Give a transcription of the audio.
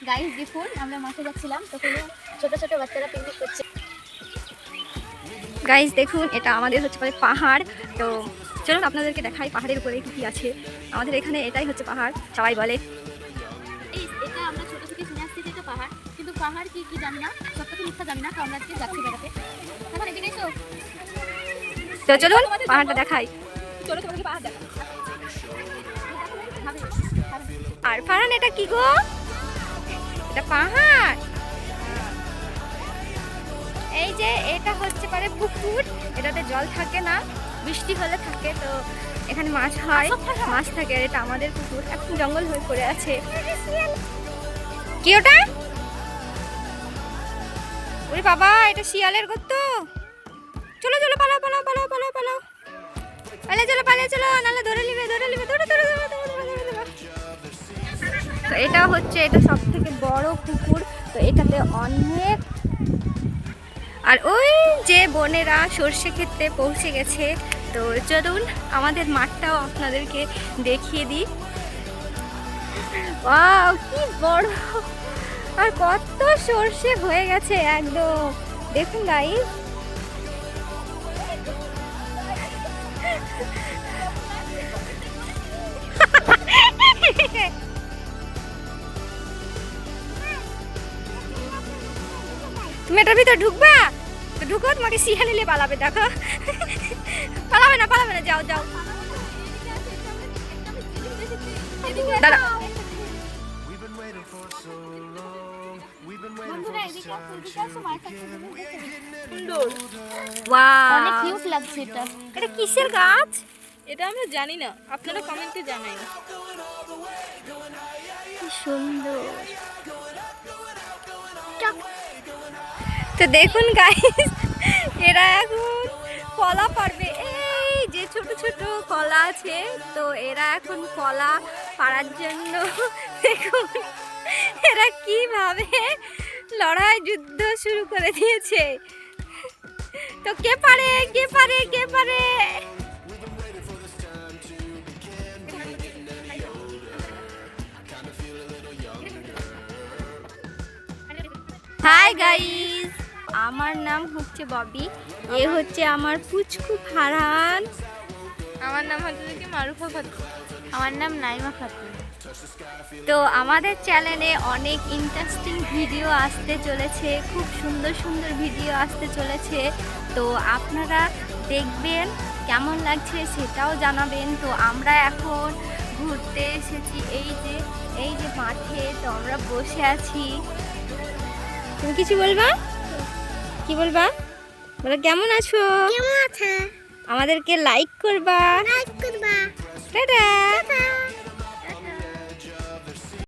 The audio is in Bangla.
গাইস দেখুন আমরা মাঠে যাচ্ছিলাম, তখন ছোট ছোট বাচ্চারা পিকনিক করছে। গাইস দেখুন এটা আমাদের হচ্ছে পাহাড়। তো চলুন আপনাদেরকে দেখাই পাহাড়ের উপরে কি কি আছে। আমাদের এখানে এটাই হচ্ছে পাহাড়, সবাই বলে এটা আমরা ছোট থেকে শুনে আসছি যে এটা পাহাড়, কিন্তু পাহাড় কি কি জানি না, সব কিছু মিথ্যা জানি না। তো আমরা আজকে যাচ্ছি বেড়াতে। এখন এদিকে এসো, তো চলুন পাহাড়টা দেখাই। চলো তোমাকে পাহাড় দেখাই। আর ফারহান এটা কি গো? এটা পাহাড়। এই যে এটা হচ্ছে পারে পুকুর, এটাতে জল থাকে না, বৃষ্টি হলে থাকে। তো এখানে মাছ হয়, মাছ থাকে। আর এটা আমাদের পুকুর, এখন জঙ্গল হয়ে পড়ে আছে। কি ওটা? ওরে বাবা, এটা শিয়ালের গর্ত। চলো চলো পালাও পালাও পালাও পালাও পালাও, পালিয়ে চলো পালিয়ে চলো, নাহলে ধরে নিবে ধরে নিবে, ধরে ধরে ধরে ধরে ধরে ধরে। তো এটা হচ্ছে এটা সব থেকে বড় পুকুর। তো এটাতে অনেক, আর ওই যে বোনেরা সর্ষে ক্ষেত্রে পৌঁছে গেছে। তো চলুন আমাদের মাঠটাও আপনাদেরকে দেখিয়ে দিই। ওয়াও কি বড়, আর কত সর্ষে হয়ে গেছে একদম, দেখুন গাইস। তুমি এটার ভিতর ঢুকবা? তো ঢুকো, তোমাকে শিয়াল নিলে পালাবে। দেখো পালাবে না পালাবে না, যাও যাও দাঁড়া। অনেক কিউট লাগছে এটা। এটা কিসের গাছ? এটা আমরা জানি না, আপনারা কমেন্টে জানাই। কি সুন্দর। তো দেখুন গাইস, এরা এখন কলা পাড়বে। এই যে ছোট ছোট কলা আছে, তো এরা এখন কলা পাড়ার জন্য দেখুন এরা কিভাবে লড়াই যুদ্ধ শুরু করে দিয়েছে। তো কে পারে কে পারে কে পারে? হাই গাইস, আমার নাম হচ্ছে ববি, এ হচ্ছে আমার পুচকু ফারহান। আমার নাম হচ্ছে কি মারুফা খাতুন। আমার নাম নাইমা খাতুন। তো আমাদের চ্যানেলে অনেক ইন্টারেস্টিং ভিডিও আসতে চলেছে, খুব সুন্দর সুন্দর ভিডিও আসতে চলেছে। তো আপনারা দেখবেন, কেমন লাগছে সেটাও জানাবেন। তো আমরা এখন ঘুরতে এসেছি এই যে মাঠে। তো আমরা বসে আছি। তুমি কিছু বলবা? কি বলবা? বলো কেমন আছো? কেমন আছে? আমাদেরকে লাইক করবা। লাইক করবা।